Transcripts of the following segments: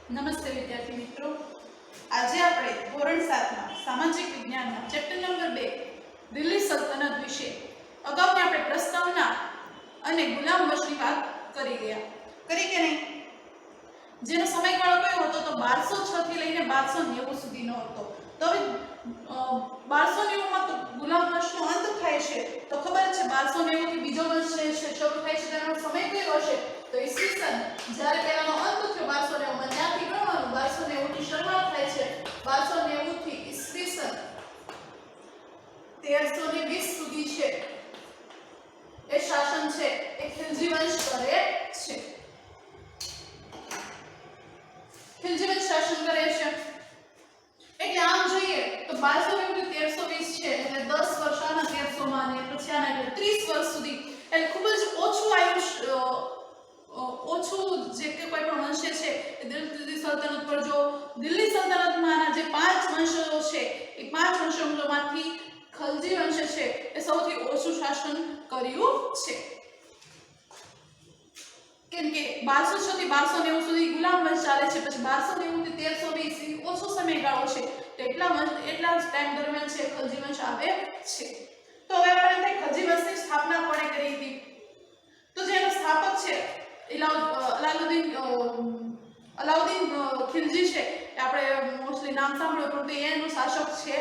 નમસ્તે વિદ્યાર્થી મિત્રો, આજે આપણે ધોરણ 7 માં સામાજિક વિજ્ઞાનના ચેપ્ટર નંબર 2 દિલ્હી સલ્તનત વિશે અગાઉની આપણે પ્રસ્તાવના અને ગુલામ વંશની વાત કરી કે નહીં, જેનો સમયગાળો કયો હતો તો 1206 થી લઈને 1290 સુધીનો હતો. તો હવે 1290 માં તો ગુલામ વંશનો અંત થાય છે, તો ખબર છે 1290 થી બીજો વંશ છે શરૂ થાય છે, તેનો સમય કયો હશે તો ઈસવીસન જ્યારે પહેલાનો અંત થયો 1290 માં ત્યાંથી ગણવાનું 1290 થી શરૂઆત થાય છે, 1290 થી ઈસવીસન 1320 સુધી છે એ શાસન છે એ ખિલજી વંશ કરે છે. ખિલજી વંશ શાસન કરે છે એટલે આમ જોઈએ તો 1290 થી 1320 છે એટલે 10 વર્ષ આના 1300 માં અને પછી આના એટલે 30 વર્ષ સુધી એટલે ખૂબ જ ઓછું આયુષ્ય ઓછું જે કે કોઈ પણ વંશ છે એ દિલ્હી સલ્તનત પર જો દિલ્હી સલ્તનતમાંના જે 5 વંશો છે એ 5 વંશોમાંથી ખલજી વંશ છે એ સૌથી ઓછું શાસન કર્યું છે, કેમ કે 1206 થી 1290 સુધી ગુલામ વંશ ચાલે છે, પછી 1290 થી 1320 ઓછો સમયગાળો છે, તો એટલા ટાઈમ દરમિયાન છે ખલજી વંશ આવે છે. તો હવે આપણે ખલજી વંશની સ્થાપના કોણે કરી હતી તો જેનો સ્થાપક છે અલાઉદ્દીન ખિલજી છે, આપણે મોસ્ટલી નામ સાંભળ્યું પરંતુ એનું શાસક છે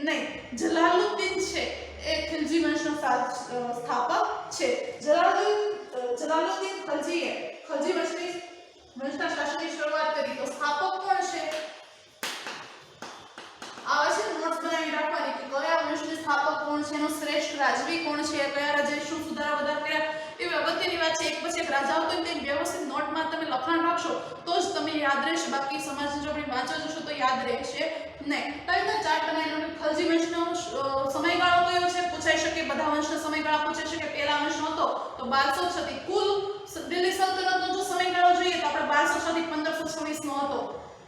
નહીં. જલાલુદ્દીન છે એ ખિલજી વંશનો સ્થાપક છે. જલાલુદ્દીન ખલજીએ ખલજી વંશના શાસનની શરૂઆત કરી. તો સ્થાપક કોણ છે આવા છે નોટ્સ બનાવી રાખવાની કે કયા વંશના સ્થાપક કોણ છે, એનો શ્રેષ્ઠ રાજવી કોણ છે, કયા રાજાએ શું સુધારા વધારા કર્યા, એવી અગત્યની વાત છે. એક પછી એક રાજાઓ તો તે વ્યવસ્થિત નોટમાં તમે લખાણ રાખશો તો જ તમે યાદ રહેશે, બાકી સમાજની ચોપડી વાંચવા જશો તો યાદ રહેશે નહીં. તો આ ચાર્ટ બનાવી લો. ખલજી વંશનો સમયગાળો કયો છે પૂછાઈ શકે, બધા વંશનો સમયગાળો પૂછાઈ શકે. પહેલા વંશનો હતો તો 1206 થી કુલ દિલ્હી સલ્તનતનો જો સમયગાળો જોઈએ તો આપણે 1206 થી 1526 નો હતો,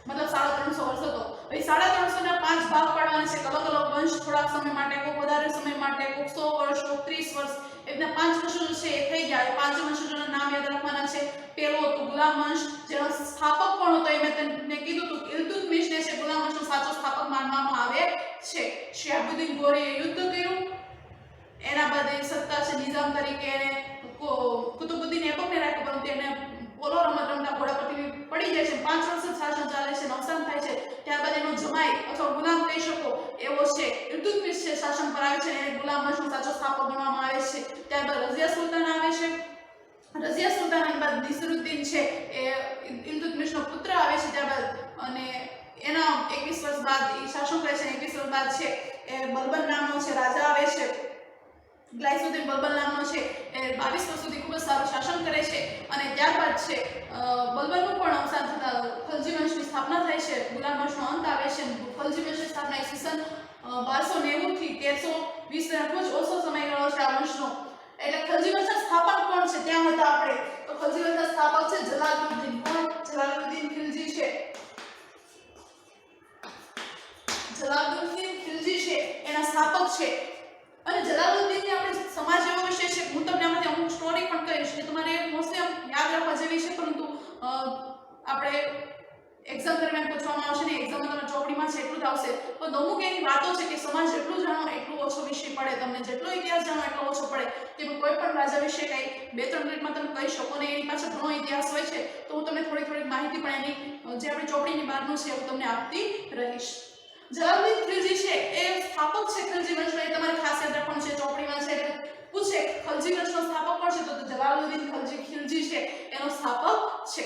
મતલબ 350 વર્ષ હતો. હવે 350 ના 5 ભાગ પાડવાના છે, અલગ અલગ વંશ થોડાક સમય માટે, કોઈક વધારે સમય માટે, કોઈક 100 વર્ષ, કોઈક 30 વર્ષ, એટલે 5 વંશો છે એ થઈ ગયા. એ 5 વંશોના નામ યાદ રાખવાના છે. પહેલો હતો ગુલામ વંશ, જેનો સ્થાપક કોણ હતો એ મેં તમને કીધું હતું, ઇલ્તુત્મિશને છે ગુલામ વંશનો સાચો સ્થાપક માનવામાં આવે છે. શિહાબુદ્દીન ગોરીએ યુદ્ધ કર્યું, એના બાદ એ સત્તા છે નિઝામ તરીકે એને કુતુબુદ્દીન એબકને રાખ્યો, પરંતુ એને પોલો રમત રમતા ઘોડા પરથી પડી જાય છે. 5 વર્ષ શાસન ચાલે છે, અવસાન થાય છે. ત્યારબાદ એનો જમાઈ અથવા ગુલામ કહી શકો એવો છે ઇલ્તુત્મિશ છે શાસન પર આવે છે, એને ગુલામ વંશનો સાચો સ્થાપક ગણવામાં આવે છે. ત્યારબાદ રઝિયા સુલતાન આવે છે. રઝિયા સુલતાન બાદ નસીરુદ્દીન છે એ ઇલ્તુત્મિશનો પુત્ર આવે છે. ત્યારબાદ અને એના 21 વર્ષ બાદ એ શાસન કરે છે. 21 વર્ષ બાદ છે એ બલબન નામનો છે રાજા આવે છે. ગ્લાયસુદ્દીન બલબન નામનો છે એ 22 વર્ષ સુધી ખૂબ જ સારું શાસન કરે છે. અને ત્યારબાદ છે બલબનનું પણ અવસાન થતા ખલજી વંશની સ્થાપના થાય છે, ગુલામ વંશનો અંત આવે છે. ખલજી વંશની સ્થાપના ઈસવીસન 1290 થી 1320 ખૂબ જ ઓછો સમયગાળો છે આ વંશનો. એટલે ખલજી વંશના સ્થાપક કોણ છે ત્યાં હતા આપણે તો ખલજી વંશના સ્થાપક છે જલાલુદ્દીન. કોણ? જલાલુદ્દીન ખિલજી છે. જલાલુદ્દીન ખિલજી છે એના સ્થાપક છે. અને જલાલુદ્દીનની આપણે સમાજ એવો વિષય છે, હું તમને આમાંથી અમુક સ્ટોરી પણ કહીશ કે તમારે મોસ્ટલી યાદ રાખવા જેવી છે, પરંતુ આપણે એક્ઝામ દરમિયાન પૂછવામાં આવશે ને એક્ઝામમાં તમે ચોપડીમાં છે એટલું જ આવશે, પણ અમુક એની વાતો છે કે સમાજ જેટલું જાણો એટલું ઓછો વિષય પડે, તમને જેટલો ઇતિહાસ જાણો એટલો ઓછો પડે. કે કોઈ પણ રાજા વિશે કંઈ 2-3 મિનિટમાં તમે કહી શકો ને એની પાછળ ઘણો ઇતિહાસ હોય છે, તો હું તમને થોડીક માહિતી પણ એની જે આપણી ચોપડીની બહારનું છે હું તમને આપતી રહીશ. જલાલુદ્દીન ખિલજી છે એ સ્થાપક છે ખલજી વંશનો, એ તમારે ખાસ યાદ રાખવાનું છે. ચોપડીમાં છે એટલે પૂછે ખલજી વંશનો સ્થાપક કોણ છે તો જલાલુદ્દીન ખિલજી છે એનો સ્થાપક છે.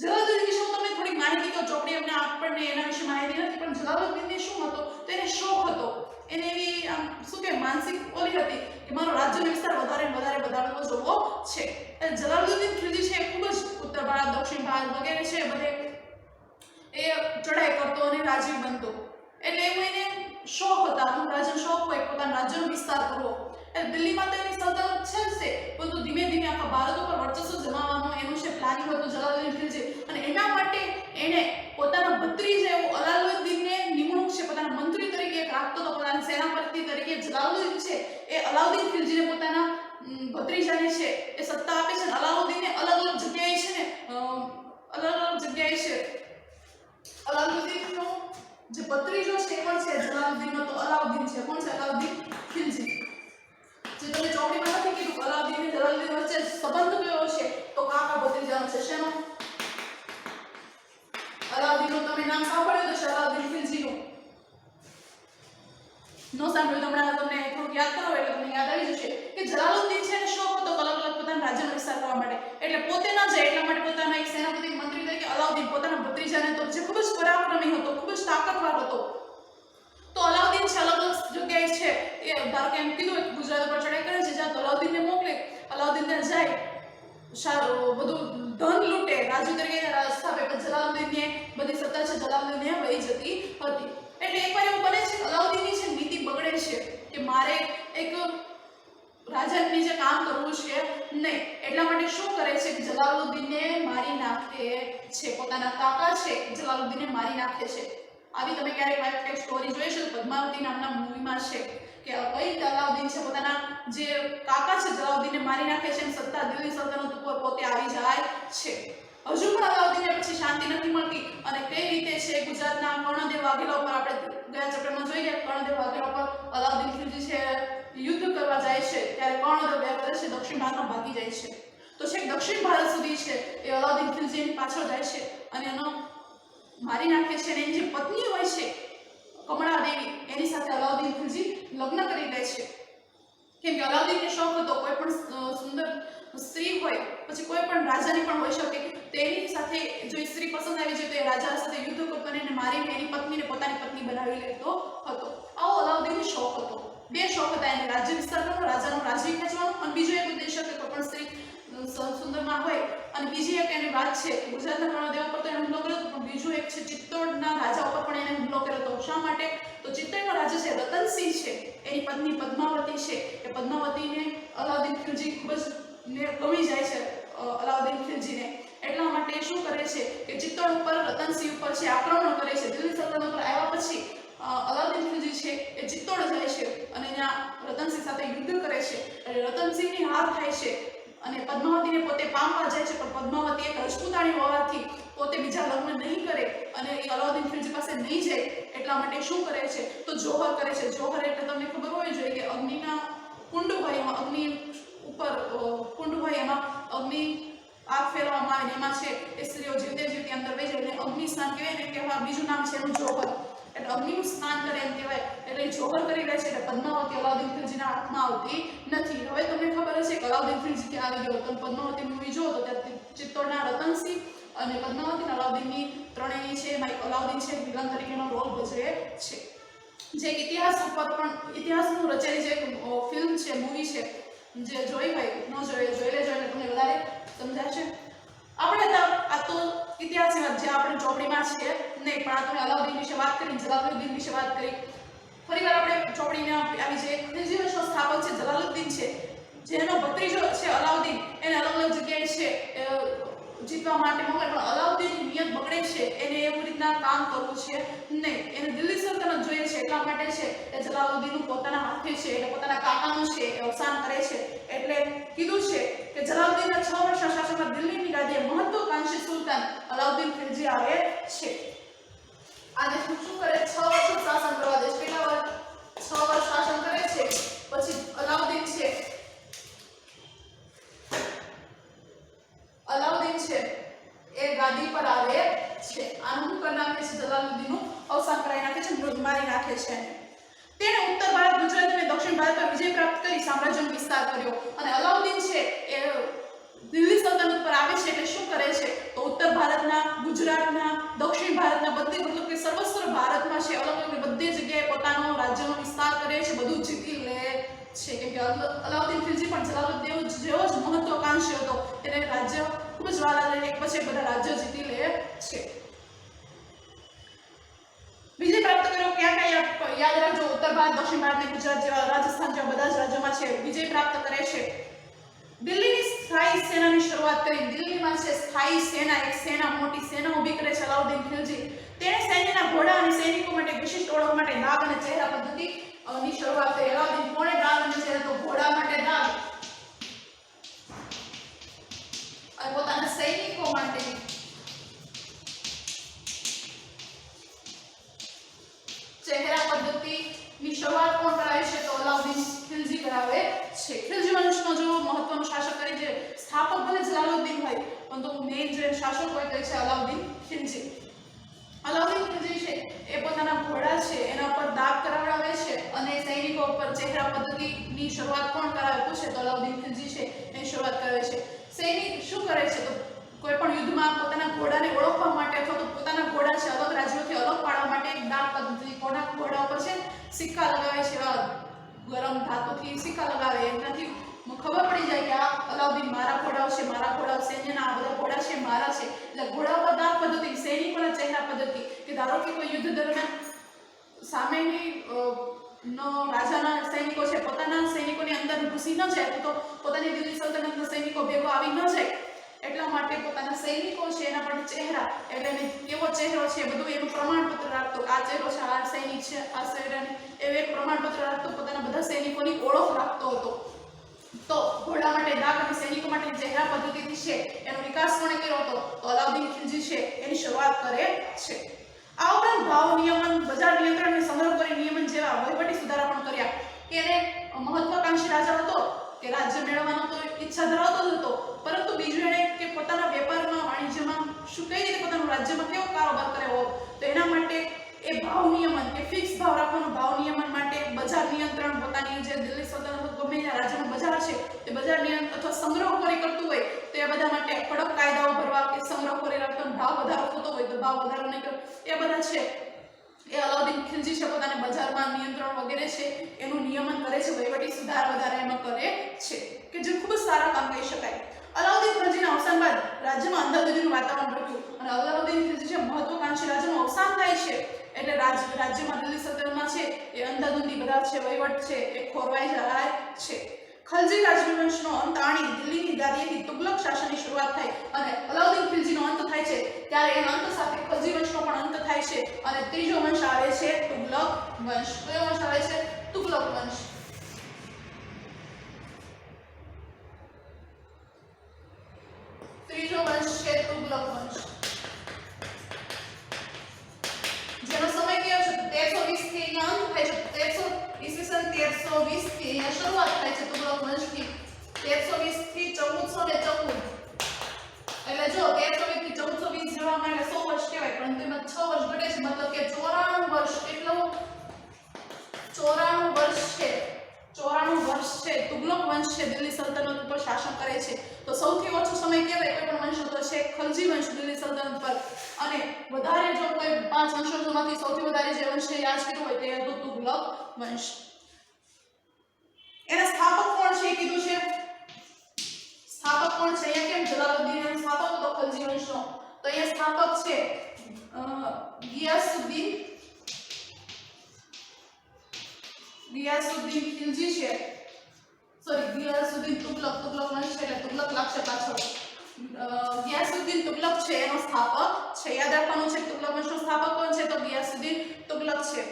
જલાલુદ્દીન વિશે હું તમને થોડીક માહિતી કહું, ચોપડી આપણને એના વિશે માહિતી નથી, પણ જલાલુદ્દીનને શું હતો તો એને શોખ હતો, એને એવી આમ શું કે માનસિક ઓલી હતી કે મારો રાજ્યનો વિસ્તાર વધારે વધારવો જોવો છે. જલાલુદ્દીન ખિલજી છે ખૂબ જ ઉત્તર ભારત, દક્ષિણ ભારત વગેરે છે બધે એ ચડાઈ કરતો અને રાજવી બનતો. એટલે એવો એને શોખ હતા, અમુક રાજ્યનો શોખ હોય પોતાના રાજ્યનો વિસ્તાર કરવો. એટલે દિલ્હીમાં તો એની સલ્તનત છે જ છે, પરંતુ ધીમે ધીમે આખા ભારત ઉપર વર્ચસ્વ જમાવવાનું એનું છે પ્લાનિંગ હતું જલાલુદ્દીન ખિલજી. અને એના માટે એને પોતાના ભત્રીજ એવો અલાઉદ્દીનને નિમણૂક છે પોતાના મંત્રી તરીકે રાખતો હતો, પોતાના સેનાપતિ તરીકે. જલાલુદ્દીન છે એ અલાઉદ્દીન ખિલજીને પોતાના ભત્રીજાને છે એ સત્તા આપે છે. અલાઉદ્દીનને અલગ અલગ જગ્યાએ છે ને અલગ અલગ જગ્યાએ છે જે ભત્રીજો છે કોણ છે જલાલુદ્દીનનો? તો અલાઉદ્દીન છે. કોણ છે? અલાઉદ્દીન ખિલજી. જે તમે ચોપડીમાં નથી કીધું અલાઉદ્દીન અને જલાલુદ્દીન વચ્ચે સંબંધ કયો છે? તો કાકા ભત્રીજાનો છે. શેનો? અલાઉદ્દીનનું તમે નામ સાંભળ્યું હશે, અલાઉદ્દીન ખિલજીનું. નો સાંભળ્યું તો હમણાં તમને થોડુંક યાદ કરો એટલે તમને યાદ આવી જશે કે જલાલુદ્દીન છે ને શોખ હતો અલગ અલગ પોતાના રાજ્યનો વિસ્તાર કરવા માટે, એટલે પોતે ન જાય એટલા માટે પોતાના એક સેનાપતિ મંત્રી તરીકે અલાઉદ્દીન પોતાના ભત્રીજાને તો જે ખૂબ જ પરાક્રમી હતો, ખૂબ જ તાકાતવાર હતો, તો અલાઉદ્દીન છે અલગ અલગ જગ્યાએ છે એ ધારો કે એમ કીધું કે ગુજરાત પર ચડાઈ કરે છે, જ્યાં અલાઉદ્દીનને મોકલે, અલાઉદ્દીન ત્યાં જાય, બધું ધન લૂંટે, રાજુ તરીકે રાજ સ્થાપે, પણ જલાલુદ્દીનને બધી સત્તા છે જલાલુદ્દીનને વહી જતી હતી. એટલે એકવાર એવું બને છે અલાઉદ્દીનની છે નીતિ બગડે છે કે મારે એક રાજાની જે કામ કરવું છે નહીં, એટલા માટે શું કરે છે કે જલાલુદ્દીનને મારી નાખે છે, પોતાના કાકા છે જલાલુદ્દીનને મારી નાખે છે. આવી તમે ક્યારેક એક સ્ટોરી જોઈ છે પદ્માવતી નામના મૂવીમાં છે કે કઈ અલાઉદ્દીન છે પોતાના જે કાકા છે જલાલુદ્દીનને મારી નાખે છે અને સત્તા દિલ્હી સલ્તનત ઉપર પોતે આવી જાય છે. હજુ પણ અલાઉદ્દીનને પછી શાંતિ નથી મળતી અને કઈ રીતે છે ગુજરાતના કર્ણદેવ વાઘેલા ઉપર આપણે ગયા ચેપ્ટરમાં જોઈ ગયા, કર્ણદેવ વાઘેલા ઉપર અલાઉદ્દીન ખિલજી છે યુદ્ધ કરવા જાય છે ત્યારે કર્ણદેવ બે કરે છે દક્ષિણ ભારતમાં ભાગી જાય છે. તો છેક દક્ષિણ ભારત સુધી છે એ અલાઉદ્દીન ખિલજી એની પાછળ જાય છે અને એનો મારી નાખે છે અને એની જે પત્ની હોય છે કમળા દેવી એની સાથે અલાઉદ્દીન ખિલજી લગ્ન કરી લે છે. કેમ કે અલાઉદ્દીનને શોખ હતો કોઈ પણ સુંદર સ્ત્રી હોય પછી કોઈ પણ રાજાની પણ હોઈ શકે તેની સાથે જો સ્ત્રી પસંદ આવી જાય તો એ રાજા સાથે યુદ્ધ કરતો અને મારીને એની પત્નીને પોતાની પત્ની બનાવી લેતો હતો. આવો અલાઉદ્દીનનો શોખ હતો. બે શોખ હતા એને, રાજ્ય વિસ્તાર કરવાનો, રાજાનું રાજ્ય ખેંચવાનું, અને બીજો એક ઉદ્દેશ્ય કે કોઈ પણ સ્ત્રી સુંદરમાં હોય, અને બીજી એક એની વાત છે ગુજરાતના કર્ણદેવ ઉપર તો એને હુમલો કર્યો પણ બીજું એક છે ચિત્તોડના રાજા ઉપર પણ એને હુમલો કર્યો હતો. શા માટે? તો ચિત્તોડનો રાજા છે રતનસિંહ છે, એની પત્ની પદ્માવતી છે, એ પદ્માવતીને અલાઉદ્દીન ખિલજી ખૂબ જ ગમી જાય છે અલાઉદ્દીન ખિલજીને, એટલા માટે શું કરે છે કે ચિત્તોડ ઉપર રતનસિંહ ઉપર છે આક્રમણ કરે છે. દિલ્હી સલ્તનત પર આવ્યા પછી અલાઉદ્દીન ખિલજી છે એ ચિત્તોડ જાય છે અને ત્યાં રતનસિંહ સાથે યુદ્ધ કરે છે અને રતનસિંહની હાર થાય છે અને પદ્માવતીને પોતે પામવા જાય છે, પણ પદ્માવતી એક રજપૂતાણી હોવાથી પોતે બીજા લગ્ન નહીં કરે અને એ અલાઉદ્દીન ખિલજી પાસે નહીં જાય એટલા માટે શું કરે છે તો જોહર કરે છે. જોહર એટલે તમને ખબર હોવી જોઈએ કે અગ્નિના કુંડ હોય, એમાં અગ્નિ ઉપર કુંડ હોય એમાં અગ્નિ આગ ફેરવામાં આવે એમાં છે એ સ્ત્રીઓ જીવતે જીવતી અંદર વહી જાય એટલે અગ્નિ સ્નાન કહેવાય ને, કહેવા બીજું નામ છે એનું જોહર, એટલે અગ્નિનું સ્નાન કરે એમ કહેવાય. એટલે જોહર કરી લે છે એટલે પદ્માવતી અલાઉદ્દીન ખિલજીના હાથમાં આવતી નથી. હવે તમને ખબર હશે કે અલાઉદ્દીન ખિલજી ક્યાં આવી ગયો. તમે પદ્માવતી મૂવી જો તો ત્યાં ચિત્તોડના રતનસિંહ અને પદ્માવતી અલાઉદ્દીનની ત્રણેયની છે એમાં અલાઉદ્દીન છે વિલન તરીકેનો રોલ ભજવે છે. જે ઇતિહાસ ઉપર પણ ઇતિહાસનું રચેલી જે ફિલ્મ છે, મૂવી છે, જે જોઈ હોય ન જોઈ લેજો એટલે તમને વધારે સમજાશે. આપણે આ તો ઇતિહાસ જે આપણે ચોપડીમાં છે નહીં, પણ આ તમે અલાઉદ્દીન વિશે વાત કરી, જલાલુદ્દીન વિશે વાત કરી. ફરીવાર આપણે ચોપડીના આવી જે ખિલજી વંશનો સ્થાપક છે જલાલુદ્દીન છે, જેનો ભત્રીજો છે અલાઉદ્દીન, એને અલગ અલગ જગ્યાએ છે જીતવા માટે મોકલે, પણ અલાઉદ્દીનની નિયત બગડે છે, એને એવું રીતના કામ કરવું છે નહીં, એને દિલ્હી સલ્તનત જોઈએ છે એટલા માટે છે એ જલાલુદ્દીનનું પોતાના હાથે છે એટલે પોતાના કાકાનું છે એ અવસાન કરે છે. એટલે કીધું છે કે જલાલુદ્દીનના 6 વર્ષના શાસનમાં દિલ્હીની ગાદીએ મહત્વાકાંક્ષી સુલતાન અલાઉદ્દીન ખિલજી આવે છે. આજે શું કરે 6 વર્ષ શાસન કરવા દે છે. કેટલા વર્ષ? 6 વર્ષ શાસન કરે છે પછી અલાઉદ્દીન છે એ ગાદી પર આવે છે. આનું કરી નાખે છે જલાલુદ્દીનનું અવસાન કરાવી નાખે છે, મારી નાખે છે. તેણે ઉત્તર ભારત, ગુજરાત અને દક્ષિણ ભારત પર વિજય પ્રાપ્ત કરી સામ્રાજ્યનો વિસ્તાર કર્યો અને અલાઉદ્દીન છે એ દિલ્હી સલ્તનત પર આવે છે એટલે શું કરે છે તો ઉત્તર ભારતના, ગુજરાતના, દક્ષિણ ભારતના બધે મતલબ કે સર્વસ્ત્ર ભારતમાં છે અલગ અલગ બધી જગ્યાએ પોતાનો રાજ્યનો વિસ્તાર કરે છે, બધું જીતી લે છે. કેમ કે અલાઉદ્દીન ખિલજી પણ જલાલુદ્દીન જેવો જ મહત્વાકાંક્ષી હતો, એને રાજ્ય ખૂબ જ વાલા લઈને એક પછી બધા રાજ્ય જીતી લે છે. વિજય પ્રાપ્ત કર્યો ક્યાં ક્યાં યાદ રાખજો, ઉત્તર ભારત, દક્ષિણ ભારત અને ગુજરાત જેવા રાજસ્થાન જેવા બધા જ રાજ્યોમાં છે વિજય પ્રાપ્ત કરે છે. દિલ્હીની સ્થાયી સેનાની શરૂઆત કરી. દિલ્હીમાં છે સ્થાયી સેના, એક સેના, મોટી સેના ઊભી કરે છે અલાઉદ્દીન ખિલજી. તેણે સૈન્યના ઘોડા અને સૈનિકો માટે વિશિષ્ટ ઓળખ માટે દાગ અને ચહેરા પદ્ધતિની શરૂઆત કરી. અલાઉદ્દીન કોણે દાગ અને ચહેરા? તો ઘોડા માટે દાગ અને પોતાના સૈનિકો માટે શાસક તરીકે સ્થાપક ભલે જલાલુદ્દીન હોય પરંતુ મેઇન જે શાસક હોય તે છે અલાઉદ્દીન ખિલજી. અલાઉદ્દીન ખિલજી છે એ પોતાના ઘોડા છે એના પર દાગ કરાવડાવે છે અને સૈનિકો પર ચહેરા પદ્ધતિની શરૂઆત કોણ કરાવે પૂછે તો અલાઉદ્દીન ખિલજી છે એની શરૂઆત કરે છે. સૈનિક શું કરે છે તો કોઈ પણ યુદ્ધમાં પોતાના ઘોડાને ઓળખવા માટે અથવા તો પોતાના ઘોડા છે અલગ રાજ્યોથી અલગ પાડવા માટે એક દાગ પદ્ધતિ કોના ઘોડા ઉપર છે સિક્કા લગાવે છે. ગરમ ધાતુથી સિક્કા લગાવે એનાથી ખબર પડી જાય કે આ અલાઉદ્દીન મારા ઘોડાઓ છે, મારા ઘોડાઓ સૈન્યના આ બધા ઘોડા છે મારા છે. એટલે ઘોડા પર દાગ પદ્ધતિ, સૈનિકોના ચહેરા પદ્ધતિ કે ધારો કે કોઈ યુદ્ધ દરમિયાન સામેની રાજાના સૈનિકો છે પોતાના સૈનિકોની અંદર ઘૂસી ન જાય તો પોતાની દિલ્હી સલ્તનતના સૈનિકો ભેગો આવી ન જાય એટલા માટે પોતાના સૈનિકો છે એના પર ચહેરા એટલે કેવો ચહેરો છે બધું એનું પ્રમાણપત્ર રાખતો. આ ચહેરો છે, આ સૈનિક છે, આ સૈનિક એવું એક પ્રમાણપત્ર રાખતો, પોતાના બધા સૈનિકોની ઓળખ રાખતો હતો. તો ઘોડા માટે દાગ અને સૈનિકો માટે ચહેરા પદ્ધતિથી છે એનો વિકાસ કોણે કર્યો હતો તો અલાઉદ્દીન ખિલજી છે એની શરૂઆત કરે છે. આ ઉપરાંત ભાવ નિયમન, બજાર નિયંત્રણ અને સંગ્રહ કરી નિયમન જેવા વહીવટી સુધારા પણ કર્યા. કે એને મહત્વાકાંક્ષી રાજા હતો કે રાજ્ય મેળવવાનો તો ઈચ્છા ધરાવતો જ હતો પરંતુ બીજું એને કે પોતાના વેપારમાં વાણિજ્યમાં શું કઈ રીતે પોતાનું રાજ્યમાં કેવો કારોબાર કર્યો તો એના માટે એ ભાવ નિયમન કે ફિક્સ ભાવ રાખવાનો, ભાવ નિયમન માટે બજાર નિયંત્રણ, પોતાની જે દિલ્હી સલ્તનત ગમે તે રાજ્યમાં બજાર છે તે બજાર નિયંત્રણ અથવા સંગ્રહખોરી કરતું હોય તો એ બધા માટે કડક કાયદાઓ ભરવા કે સંગ્રહખોરી રાખવાનો ભાવ વધારો થતો હોય તો ભાવ વધારો નહીં કરવો એ બધા છે એ અલાઉદ્દીન ખિલજી છે પોતાના બજારમાં નિયંત્રણ વગેરે છે એનું નિયમન કરે છે, વહીવટી સુધાર વધારા એમાં કરે છે કે જે ખૂબ જ સારા કામ કહી શકાય. અલાઉદ્દીન ખિલજીના અવસાન બાદ રાજ્યમાં અંધાધૂંધીનું વાતાવરણ રહ્યું અને અલાઉદ્દીન ખિલજી જે મહત્વાકાંક્ષી રાજાનું અવસાન થાય છે એટલે રાજ્યમાં દિલ્હી સલ્તનતમાં છે એ અંધાધૂંધી બધા છે વહીવટ છે એ ખોરવાઈ જાય છે. ખલજી રાજવંશનો અંત આણી દિલ્હીની ગાદીએથી તુગલક શાસનની શરૂઆત થઈ અને અલાઉદ્દીન ખિલજીનો અંત થાય છે ત્યારે એના અંત સાથે ખલજી વંશનો પણ અંત થાય છે અને ત્રીજો વંશ આવે છે તુગલક વંશ. કયો વંશ આવે છે? તુગલક વંશ. ત્રીજો વંશ છે તુગલક વંશ જેનો સમય કયો છે 1320 થી અંત થાય છે. 1320 થી શરૂઆત થાય છે તુગલક વંશની 1320 થી 1414 એટલે જો 1320 થી 1420 જેવામાં એટલે 100 વર્ષ કહેવાય પરંતુ એમાં 6 વર્ષ ઘટે છે મતલબ કે 94 વર્ષ એટલું 94 વર્ષ છે 94 વર્ષ છે તુગલક વંશ છે દિલ્હી સલ્તનત ઉપર શાસન કરે છે. તો સૌથી ઓછો સમય કહેવાય કોઈ પણ વંશ તો છે ખલજી વંશ દિલ્હી સલ્તનત પર અને વધારે જો કોઈ 5 વંશોમાંથી સૌથી વધારે જે વંશને યાદ કર્યું હોય તે હતું તુગલક વંશ. એના સ્થાપક કોણ છે કીધું છે? સ્થાપક કોણ છે? અહીંયા કેમ જલાલુદ્દીન એનો સ્થાપક હતો ખલજી વંશનો તો અહીંયા સ્થાપક છે ગિયાસુદ્દીન ખિલજી છે. સોરી ગિયાસુદ્દીન તુગલક વંશ છે એટલે તુગલક લાગશે પાછળ. ગિયાસુદ્દીન તુગલક છે એનો સ્થાપક છે. યાદ રાખવાનું છે તુગલક વંશનો સ્થાપક કોણ છે તો ગિયાસુદ્દીન તુગલક છે.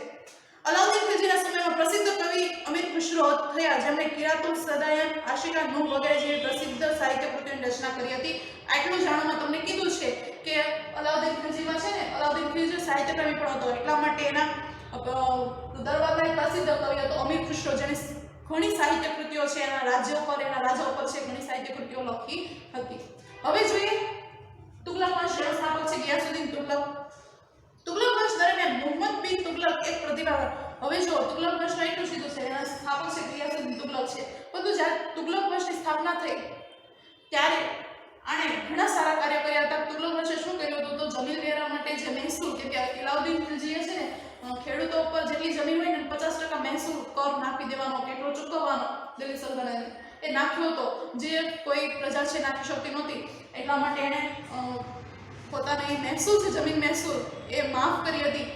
અલાઉદ્દીન ખિલજીના સમયમાં પ્રસિદ્ધ કવિ અમીર ખુશરો થયા જેમણે કિરાતુલ સદાયન, આશિકા નૂહ વગેરે જેવી પ્રસિદ્ધ સાહિત્ય કૃતિઓની રચના કરી હતી. આટલું જાણવામાં તમને કીધું છે કે અલાઉદ્દીન ખિલજીમાં છે ને અલાઉદ્દીન ખિલજી સાહિત્ય કવિ પણ હતો એટલા માટે એના દરબારમાં એક પ્રસિદ્ધ કવિ હતો અમીર ખુશરો જેને ઘણી સાહિત્ય કૃતિઓ છે એના રાજ્ય ઉપર એના રાજા ઉપર છે ઘણી સાહિત્ય કૃતિઓ લખી હતી. હવે જોઈએ તુગલક વંશના સ્થાપક છે ગિયાસુદ્દીન તુગલક. તુગલક વંશ દરમિયાન મુહમ્મદ બિન તુગલક એક પ્રતિભાવાન. હવે જો તુગલક વંશનો એટલું સીધું છે એના સ્થાપક છે ગિયાસુદ્દીન તુગલક છે પરંતુ જ્યારે તુગલક વંશની સ્થાપના થઈ ત્યારે આણે ઘણા સારા કાર્ય કર્યા હતા. તુગલક વંશે શું કર્યું હતું તો જમીન વેરા માટે જે મહેસૂલ કે અલાઉદ્દીન ખિલજીએ છે ને ખેડૂતો ઉપર જેટલી જમીન હોય ને 50% મહેસૂલ કર નાખી દેવાનો કેટલો ચૂકવવાનો દિલ્હી સલ્તનતને એ નાખ્યો હતો જે કોઈ પ્રજા છે નાખી શકતી નહોતી એટલા માટે એણે પોતાની મહેસૂલ છે જમીન મહેસૂલ એ માફ કરી હતી.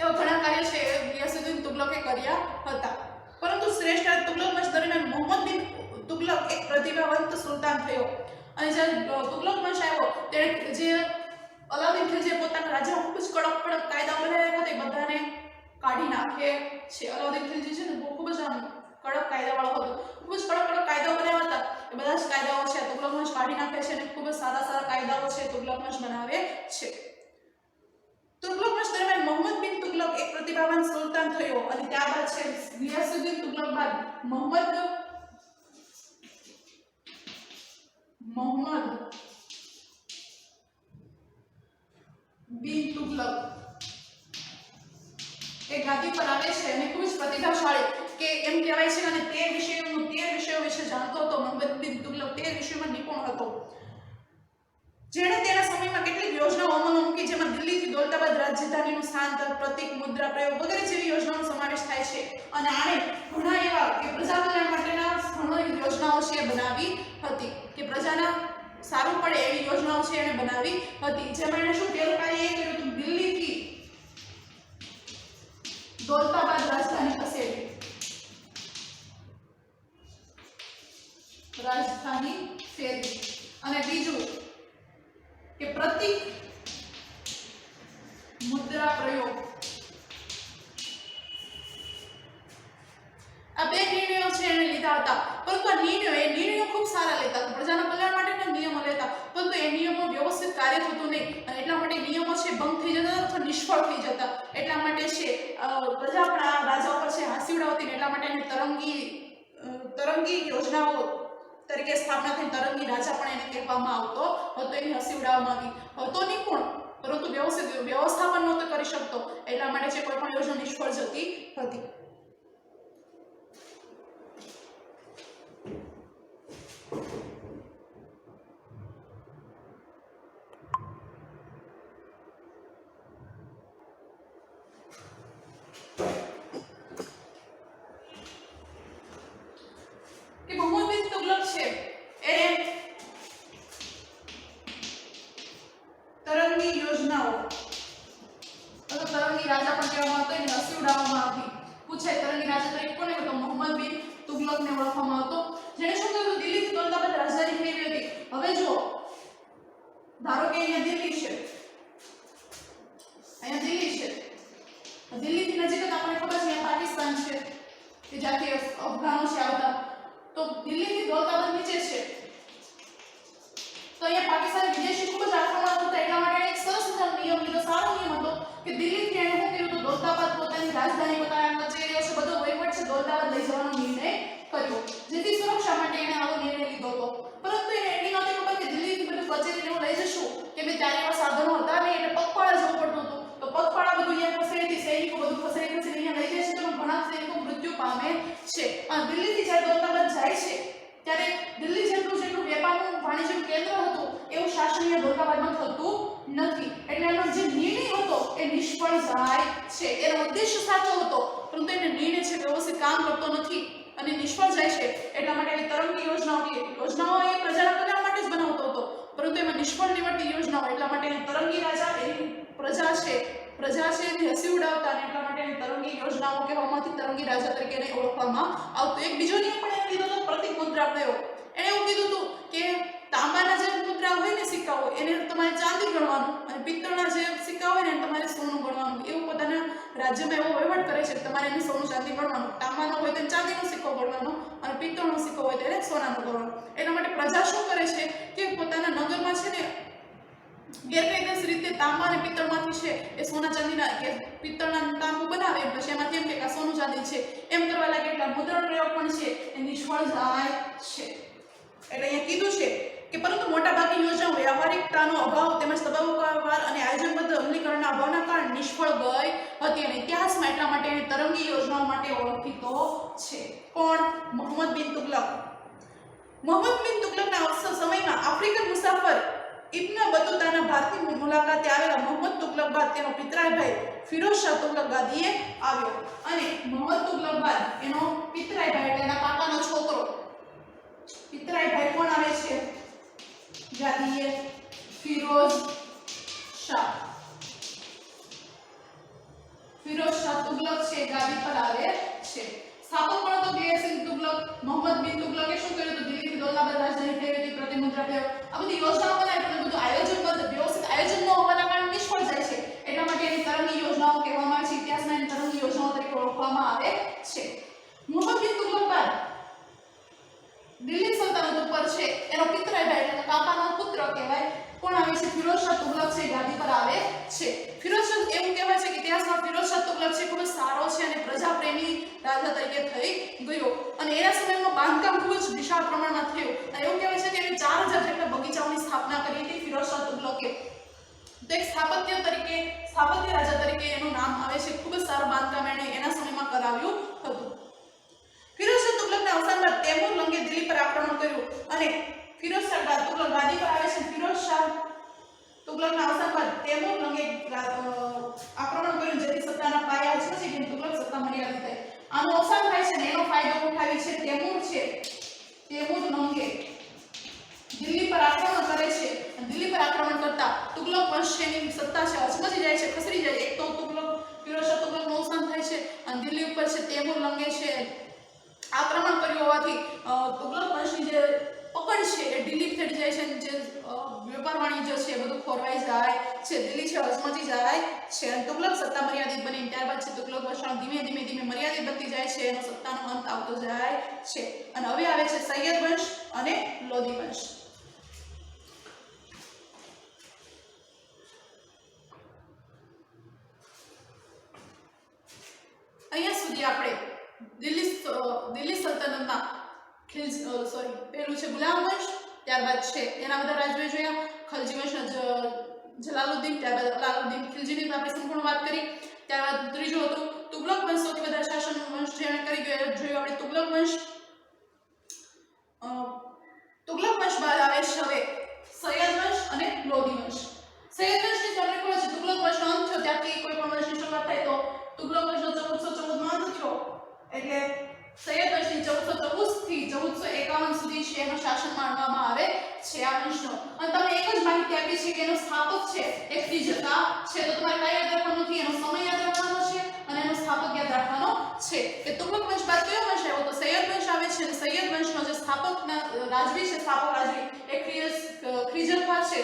એવા ઘણા કાર્ય છે ગિયાસુદ્દીન તુગલકે કર્યા હતા. પરંતુ શ્રેષ્ઠ તુગલક વંશ દરમિયાન મુહમ્મદ બિન તુગલક એક પ્રતિભાવંત સુલતાન થયો અને જ્યારે તુગલક વંશ આવ્યો ત્યારે જે અલાઉદ્દીન ખિલજીએ પોતાના રાજ્યમાં ખૂબ જ કડક કાયદા બનાવ્યા હતા એ બધાને કાઢી નાખે છે. અલાઉદ્દીન ખિલજી છે ને ખૂબ જ કડક કાયદાવાળો હતો. ખૂબ જ કડક કાયદાઓ બનાવ્યા હતા એ બધા જ કાયદાઓ છે તુગલક વંશ કાઢી નાખે છે અને ખૂબ જ સારા કાયદાઓ છે તુગલક વંશ બનાવે છે. તુગલક વંશ દરમિયાન મુહમ્મદ બિન તુગલક એક પ્રતિભાવાન સુલતાન થયો અને ત્યારબાદ છે ગિયાસુદ્દીન તુગલક બાદ મુહમ્મદ મોહમ્મદ બિન તુગલક એ ગાદી પર આવે છે અને ખૂબ જ પ્રતિભાશાળી કે એમ કહેવાય છે અને 13 વિષયો વિશે જાણતો હતો. મોહમ્મદ બિન તુગલક 13 વિષયોમાં નિપુણ હતો, જેણે તેના સમયમાં કેટલીક યોજનાઓ અમલમાં મૂકી, જેમાં દિલ્હીથી દૌલતાબાદ રાજધાનીનું સ્થાનાંતર, પ્રતીક, મુદ્રા પ્રયોગ વગેરે જેવી યોજનાઓનો સમાવેશ થાય છે. અને આણે ઘણા એવા કે પ્રજા કલ્યાણ માટેના ઘણી યોજનાઓ છે બનાવી હતી, કે પ્રજાના સારું પડે એવી યોજનાઓ છે એને બનાવી હતી. જેમાં એને શું પેલું કાર્ય એ કર્યું હતું, દિલ્હીથી દૌલતાબાદ રાજધાની ખસેડી, રાજધાની ફેરવી. અને બીજું કે પ્રતીક, મુદ્રા પ્રયોગ. આ બે નિર્ણયો છે એને લીધા હતા, પરંતુ આ નિર્ણયો ખૂબ સારા લેતા હતા, પ્રજાના કલ્યાણ માટેના નિયમો લેતા, પરંતુ એ નિયમો વ્યવસ્થિત કાર્ય થતું નહીં અને એટલા માટે નિયમો છે ભંગ થઈ જતા અથવા નિષ્ફળ થઈ જતા. એટલા માટે છે પ્રજા પણ આ રાજા ઉપર છે હાંસી ઉડાવતી ને એટલા માટે એને તરંગી યોજનાઓ તરીકે સ્થાપના થઈ. તરંગી રાજા પણ એને કહેવામાં આવતો હતો, એની હસી ઉડાવવામાં આવી હતો નિપુણ, પરંતુ વ્યવસ્થિત વ્યવસ્થાપન નહોતો કરી શકતો. એટલા માટે છે કોઈ પણ યોજના નિષ્ફળ જતી હતી. કે મોહમ્મદ બિન તુગલક છે એ તરંગી યોજનાઓ અથવા તરંગી રાજા પણ કહેવામાં આવતો, એને હસી ઉડાવવામાં આવતી. પૂછે તરંગી રાજા તરીકે કોને હતો? મોહમ્મદ બિન તુગલકને ઓળખવામાં આવતો, જેણે શું કર્યું? દિલ્હીથી દૌલતાબાદ રાજધાની ફેરવી હતી. હવે જો ધારો કે અહીંયા દિલ્હી છે, દિલ્હીથી નજીક જ આપણને ખબર છે અહીંયા પાકિસ્તાન છે કે જ્યાંથી અફઘાનો છે આવતા, તો દિલ્હીથી દૌલતાબાદ નીચે છે, તો અહીંયા પાકિસ્તાન વિદેશી ખૂબ જ આક્રમણ થતા. એટલા માટે એક સરસ મજાનો નિયમ લીધો, સારો નિયમ હતો કે દિલ્હીથી એને શું કર્યું? તો દૌલતાબાદ પોતાની રાજધાની, પોતાના કચેરીઓ છે, બધો વહીવટ છે, દૌલતાબાદ લઈ જવાનો નિર્ણય કર્યો, જેથી સુરક્ષા માટે એને આવો નિર્ણય લીધો હતો. પરંતુ એને એટલી નહોતી ખબર કે દિલ્હીથી બધું કચેરીને એવું લઈ જશું, કે બે ત્યારે એવા સાધનો હતા નહીં, એટલે પગપાળા જવું પડતું હતું. તો પગપાળા બધું અહીંયા ખસેડી, સૈનિકો બધું ખસેડી અહીંયા લઈ જાય છે, તો ઘણા સૈનિકો મૃત્યુ પામે છે. અને દિલ્હીથી જ્યારે દૌલતાબાદ જાય છે ત્યારે દિલ્હી જેટલું વેપારનું વાણિજ્યનું કેન્દ્ર હતું એવું શાસનીય દૌલતાબાદમાં થતું નથી. એટલે એનો જે નિર્ણય હતો એ નિષ્ફળ જાય છે. એનો ઉદ્દેશ્ય સાચો હતો, પરંતુ એને નિર્ણય છે વ્યવસ્થિત કામ કરતો નથી અને નિષ્ફળ જાય છે. એટલા માટે એની તરંગી યોજનાઓ એ પ્રજાના કલ્યાણ માટે જ બનાવતો હતો, પરંતુ એમાં નિષ્ફળ નીવડતી યોજનાઓ. એટલા માટે એને તરંગી રાજા, એની પ્રજા છે એની હસી ઉડાવતા, અને એટલા માટે એને તરંગી યોજનાઓ કહેવામાંથી તરંગી રાજા તરીકે એને ઓળખવામાં આવતું. એક બીજો નિયમ પણ એને લીધો હતો, પ્રતીક મુદ્રા પ્રયોગ. એને એવું કીધું હતું કે તાંબાના જે મુદ્રા હોય ને, સિક્કાઓ, એને તમારે ચાંદી ગણવાનું, અને પિત્તળના જે સિક્કા હોય ને એને તમારે સોનું ગણવાનું. એવું પોતાના રાજ્યમાં એવો વહીવટ કરે છે કે તમારે એને સોનું ચાંદી ગણવાનું. તાંબાનો હોય તો ચાંદીનો સિક્કો ગણવાનો, અને પિત્તળનો સિક્કો હોય તો એને સોનાનો ગણવાનો. એટલા માટે પ્રજા શું કરે છે કે પોતાના નગરમાં છે ને ગેરકાયદેસર રીતે તાંબા અને પિત્તળમાંથી છે એ સોના ચાંદીના કે પિત્તળના તાંબુ બનાવે, પછી એમાંથી એમ કે સોનું ચાંદી છે એમ કરવા લાગે. એટલે મુદ્રા પ્રયોગ પણ છે એ નિષ્ફળ જાય છે. એટલે અહીંયા કીધું છે કે પરંતુ મોટાભાગની યોજનાઓ વ્યવહારિકતાનો અભાવ તેમજ તબક્કાવાર અને આયોજનબદ્ધ અમલીકરણના અભાવના કારણે નિષ્ફળ ગઈ હતી. અને ઇતિહાસમાં એટલા માટે એને તરંગી યોજનાઓ માટે ઓળખીતો છે. કોણ? મોહમ્મદ બિન તુગલક. મોહમ્મદ બિન તુગલકના સમયમાં આફ્રિકન મુસાફર ઇબ્ન બતુતાના ભારતની મુલાકાતે આવેલા મોહમ્મદ તુગલક બાદ તેનો પિતરાઈ ભાઈ ફિરોઝ શાહ તુગલક ગાદીએ આવ્યો. અને મોહમ્મદ તુગલક બાદ એનો પિતરાઈ ભાઈ એટલે એના કાકાનો છોકરો પિતરાઈ ભાઈ કોણ આવે છે ગાદીએ? ફિરોઝ શાહ તુગલક છે ગાદી પર આવે છે. સ્થાપક કોણ હતો? ગિયાસુદ્દીન તુગલક. મોહમ્મદ બિન તુગલકે શું કર્યું હતું? દિલ્હીથી દૌલતાબાદ રાજધાની ફેરવી હતી, પ્રતિમુદ્રા પ્રયોગ, આ બધી યોજનાઓ બનાવી, પણ બધું આયોજનબદ્ધ વ્યવસ્થિત આયોજન ન હોવાના કારણે નિષ્ફળ જાય છે. એટલા માટે એની તરંગી યોજનાઓ કહેવામાં આવે છે. ઇતિહાસમાં એની તરંગી યોજનાઓ તરીકે ઓળખવામાં આવે છે. મોહમ્મદ બિન તુગલક બાદ દિલ્હી સલ્તનત ઉપર છે એનો પિતરાઈ ભાઈ એટલે કાકાનો પુત્ર કહેવાય કોણ આવે છે? ફિરોઝ શાહ તુગલક છે ગાદી પર આવે છે. ફિરોઝ શાહ એવું કહેવાય છે કે ઇતિહાસમાં ફિરોઝ શાહ તુગલક છે ખૂબ જ સારો છે અને પ્રજાપ્રેમી રાજા તરીકે થઈ ગયો. અને એના સમયમાં બાંધકામ ખૂબ જ વિશાળ પ્રમાણમાં થયું. અને એવું કહેવાય છે કે એને 4000 જેટલા તો એક સ્થાપત્ય રાજા તરીકે એનું નામ આવે છે. ખૂબ જ સારું બાંધકામ એણે એના સમયમાં કરાવ્યું હતું. ફિરોઝ શાહ તુગલકના અવસાન બાદ તૈમૂર લંગે દિલ્હી પર આક્રમણ કર્યું અને ફિરોઝ શાહ તુગલક ગાદી પર આવે છે. ફિરોઝ શાહ તુગલકના અવસાન બાદ તૈમૂર લંગે આક્રમણ કર્યું, જેથી સત્તાના પાયા હચમચી ગયા, તુગલક સત્તા મર્યાદિત થઈ. આનું અવસાન થાય છે ને એનો ફાયદો ઉઠાવી છે તૈમૂર લંગે દિલ્હી પર આક્રમણ કરે છે. દિલ્હી પર આક્રમણ કરતા તુગલક વંશની સત્તા છે હચમચી જાય છે, ખસરી જાય. એક તો ફિરોઝ શાહ તુગલકનું અવસાન થાય છે અને દિલ્હી ઉપર છે તૈમૂર લંગે છે આક્રમણ કર્યું હોવાથી તુગલક વંશની જે પકડ છે એ ઢીલી થઈ જાય છે. જે વેપાર વાણિજ્ય છે બધું ખોરવાઈ જાય છે, દિલ્હી છે હચમચી જાય છે અને તુગલક સત્તા મર્યાદિત બની. ત્યારબાદ છે તુગલક વંશ ધીમે મર્યાદિત બનતી જાય છે, એનો સત્તાનો અંત આવતો જાય છે. અને હવે આવે છે સૈયદ વંશ અને લોધી વંશ. અહીંયા સુધી આપણે દિલ્હી સલ્તનતના પહેલું છે ગુલામ વંશ, ત્યારબાદ છે એના બધા રાજ્યો જોયા. ખલજી વંશના જલાલુદ્દીન, ત્યારબાદ અલાઉદ્દીન ખિલજીની આપણે સંપૂર્ણ વાત કરી. ત્યારબાદ ત્રીજું હતું તુગલક વંશ, સૌથી વધારે શાસન વંશ જેણે કરી ગયો જોયું આપણે તુગલક વંશ. તુગલક વંશ બાદ આવે છે હવે સૈયદ વંશ અને લોધી વંશ. સૈયદ વંશની તમને ખબર છે તુગલક વંશનો અંત થયો ત્યારથી કોઈ પણ વંશની શરૂઆત થાય તો તુગલક વંશનો 1414 માં અંત થયો, એટલે સૈયદ વંશની 1414 થી 1451 સુધી છે એનો શાસન માનવામાં આવે છે આ વંશનો. અને તમને એક જ માહિતી આપી છે કે એનો સ્થાપક છે એ ત્રિજટા છે. તો તમારે કઈ યાદ રાખવાનું નથી, એનો સમય યાદ રાખવાનો છે અને એનો સ્થાપક યાદ રાખવાનો છે. કે તુગલક વંશ બાદ કયો વંશ આવ્યો તો સૈયદ વંશ આવે છે. અને સૈયદ વંશનો જે સ્થાપક રાજવી છે એ ખિજરખા છે.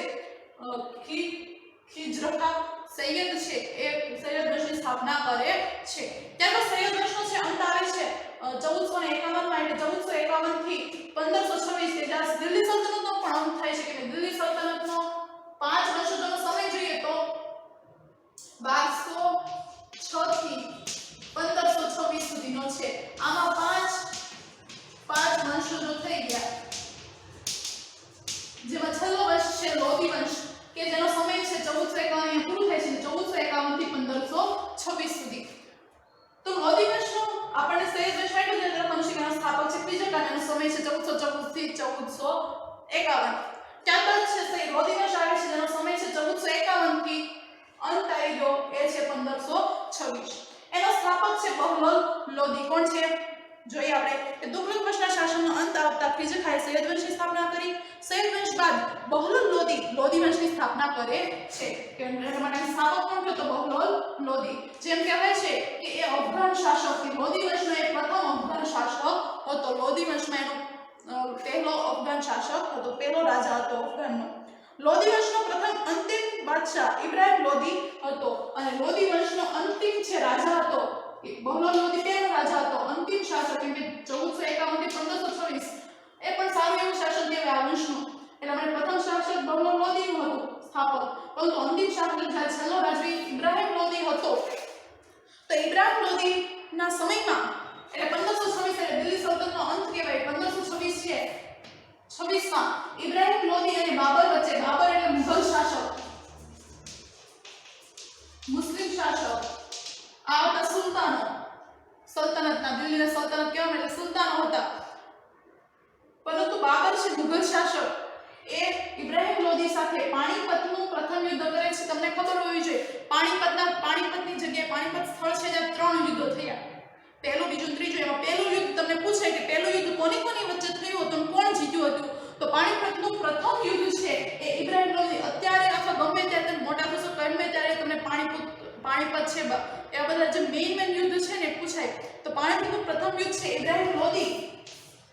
ખિજરખા સૈયદ છે એ સૈયદ વંશની સ્થાપના કરે છે. ત્યારબાદ સૈયદ વંશનો છે અંત આવે છે 1451 માં, એટલે 1451 થી 1526 કે જ્યાં દિલ્હી સલ્તનતનો પણ અંત થાય છે. કે દિલ્હી સલ્તનતનો 5 વંશજોનો સમય જોઈએ તો 1206 થી 1526 સુધીનો છે. આમાં 5 વંશજો થઈ ગયા, જેમાં છેલ્લો વંશ છે લોધી વંશ કે જેનો સમય છે 1451 પૂરું થાય છે 1451 થી 1526 સુધી. તો લોધી વંશનો આપણને સૈયદ વંશ માટે જે વંશીનો સ્થાપક છે ત્રિજટા, એનો સમય છે 1414 થી 1451. ત્યારબાદ છે લોધી વંશ આવે છે જેનો સમય છે 1451 થી અંત આવી ગયો એ છે 1526. એનો સ્થાપક છે બહલોલ લોધી. કોણ છે જોઈએ આપણે કે તુગલક વંશના શાસનનો અંત આવતા ખિજરખાએ સૈયદ વંશની સ્થાપના કરી. સૈયદ વંશ બાદ બહલોલ લોધી વંશની સ્થાપના કરે છે. કે એના માટે સ્થાપક કોણ હતો? બહલોલ લોધી. જેમ કહેવાય છે કે એ અફઘાન શાસક છે. લોધી વંશનો એ પ્રથમ અફઘાન શાસક હતો. લોધી વંશમાં એનો પહેલો અફઘાન શાસક હતો, પહેલો રાજા હતો અફઘાનનો. લોધી વંશનો પ્રથમ અંતિમ બાદશાહ ઇબ્રાહિમ લોધી હતો અને લોધી વંશનો અંતિમ છે રાજા હતો બહલોલ લોધી. પહેલો રાજા હતો, અંતિમ શાસક, કેમ કે 1451 થી 1526 એ પણ સારું એવું શાસન કહેવાય આ વંશનું. એટલે મને પ્રથમ શાસક બહલોલ લોધીનું હતું સ્થાપક, પરંતુ અંતિમ શાસક છેલ્લો રાજવી ઇબ્રાહિમ લોધી હતો. તો ઇબ્રાહિમ લોધીના સમયમાં એટલે 1526 એટલે દિલ્હી સલ્તનતનો અંત કહેવાય. 1526 છે 26 માં ઇબ્રાહિમ લોધી અને બાબર વચ્ચે, બાબર એટલે મુઘલ શાસક, મુસ્લિમ શાસક, આ હતા સુલતાનો સલ્તનતના. દિલ્હીના સલ્તનત કેવા એટલે સુલતાનો હતા, પરંતુ બાબર છે મુઘલ શાસક એ ઇબ્રાહિમ લોધી સાથે પાણીપતનું પ્રથમ યુદ્ધ કરે છે. તમને ખબર હોવી જોઈએ પાણીપતની જગ્યાએ પાણીપત સ્થળ છે જ્યાં 3 યુદ્ધો થયા, પહેલું, બીજું, ત્રીજું. એમાં પહેલું યુદ્ધ તમને પૂછે કે પહેલું યુદ્ધ કોની વચ્ચે થયું હતું અને કોણ જીત્યું હતું, તો પાણીપતનું પ્રથમ યુદ્ધ છે એ ઇબ્રાહિમ લોધી અત્યારે અથવા ગમે ત્યારે તમે મોટા થશો ગમે ત્યારે તમને પાણીપત છે એવા બધા જે મેઇન યુદ્ધ છે ને પૂછાય. તો પાણીપતનું પ્રથમ યુદ્ધ છે ઇબ્રાહિમ લોધી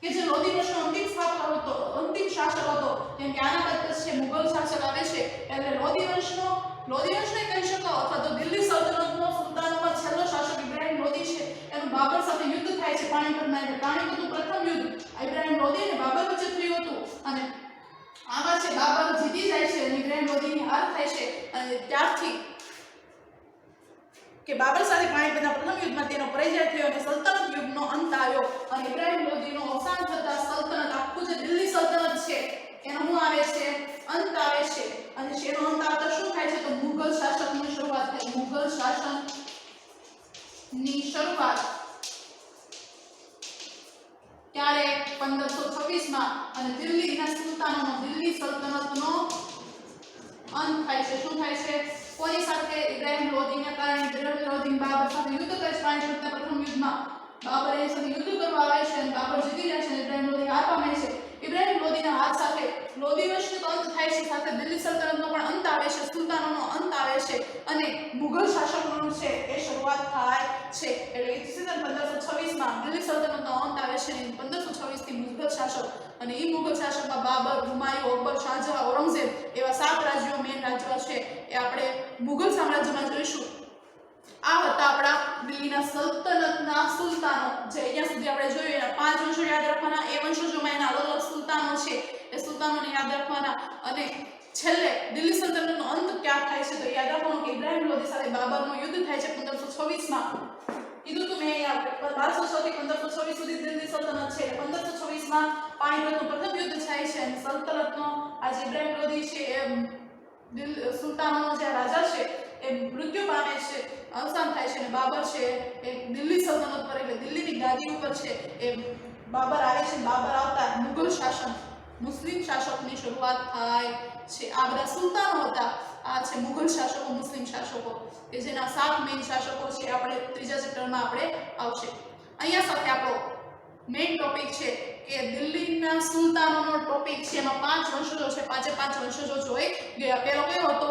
કે જે લોધી વંશનો અંતિમ સ્થાપક હતો, અંતિમ શાસક હતો. જેમ કે આના બાદ છે મુઘલ શાસક આવે છે, એટલે લોધી વંશને કહી શકો અથવા તો દિલ્હી સલ્તનતનો સુલતાનોમાં છેલ્લો શાસક ઇબ્રાહિમ લોધી છે. એનું બાબર સાથે યુદ્ધ થાય છે પાણીપતમાં. એટલે પાણીપતનું પ્રથમ યુદ્ધ ઇબ્રાહિમ લોધી અને બાબર વચ્ચે થયું હતું અને આમાં છે બાબર જીતી જાય છે અને ઇબ્રાહિમ લોધીની હાર થાય છે. અને ત્યારથી કે બાબર સાથે પાણીપતના પ્રથમ યુદ્ધમાં તેનો પરાજય થયો અને સલ્તનત યુગનો અંત આવ્યો અને ઇબ્રાહિમ લોધીનું અવસાન થતા સલ્તનત આખું જે દિલ્હી સલ્તનત છે એનો શું આવે છે? અંત આવે છે. અને શેનો અંત આવતા શું થાય છે તો શાસનની શરૂઆત ક્યારે 1526 માં અને દિલ્હીના સુલતાનોનો દિલ્હી સલ્તનતનો અંત થાય છે. શું થાય છે? કોની સાથે? ઇબ્રાહિમ લોધીને કારણે. ઇબ્રાહિમ લોધી બાબર સાથે યુદ્ધ કરે છે. પાણીપતના પ્રથમ યુદ્ધમાં બાબર એ સાથે યુદ્ધ કરવા આવે છે અને બાબર જીતી જાય છે અને ઇબ્રાહિમ લોધી હાર પામે છે. ઇબ્રાહિમ લોધીના હાથ સાથે લોધી વંશનો અંત થાય છે, સાથે દિલ્હી સલ્તનતનો પણ અંત આવે છે, સુલતાનોનો અંત આવે છે અને મુઘલ શાસકોનો છે એ શરૂઆત થાય છે. એટલે ઈસવીસન 1526 માં દિલ્હી સલ્તનતનો અંત આવે છે અને 1526 થી મુઘલ શાસક, અને એ મુઘલ શાસકમાં બાબર, હુમાયુ, અકબર, શાહજહાં, ઔરંગઝેબ એવા 7 રાજ્યો મેઇન રાજ્યો છે એ આપણે મુઘલ સામ્રાજ્યમાં જોઈશું. આ હતા આપણા દિલ્હીના સલ્તનતના સુલતાનો. જે અહીંયા સુધી આપણે જોયું એના 5 વંશો યાદ રાખવાના. એ વંશોમાં એના અલગ અલગ સુલતાનો છે એ સુલતાનોને યાદ રાખવાના. અને છેલ્લે દિલ્હી સલ્તનતનો અંત ક્યાં થાય છે તો યાદ રાખવાનું કે ઇબ્રાહિમ લોધી સાથે બાબરનું યુદ્ધ થાય છે 1526 માં. કીધું તું મેં અહીંયા 1206 થી 1526 સુધી દિલ્હી સલ્તનત છે. 1526 માં પાણીપતનું પ્રથમ યુદ્ધ થાય છે અને સલ્તનતનો આજે ઇબ્રાહિમ લોધી છે એ સુલતાનોનો જે રાજા છે એ મૃત્યુ પામે છે, અવસાન થાય છે અને બાબર છે એ દિલ્હી સલ્તનત પર એટલે દિલ્હીની ગાદી ઉપર છે એ બાબર આવે છે. બાબર આવતા મુઘલ શાસન, મુસ્લિમ શાસકની શરૂઆત થાય છે. આ બધા સુલતાનો હતા. આ છે મુઘલ શાસકો, મુસ્લિમ શાસકો કે જેના 7 મેઇન શાસકો છે. આપણે ત્રીજા ચેપ્ટરમાં આપણે આવશે. અહીંયા સાથે આપણો મેઇન ટોપિક છે કે દિલ્હીના સુલતાનોનો ટોપિક છે. એમાં 5 વંશજો છે. 5 વંશજો જોઈ ગયા. પહેલો કયો હતો?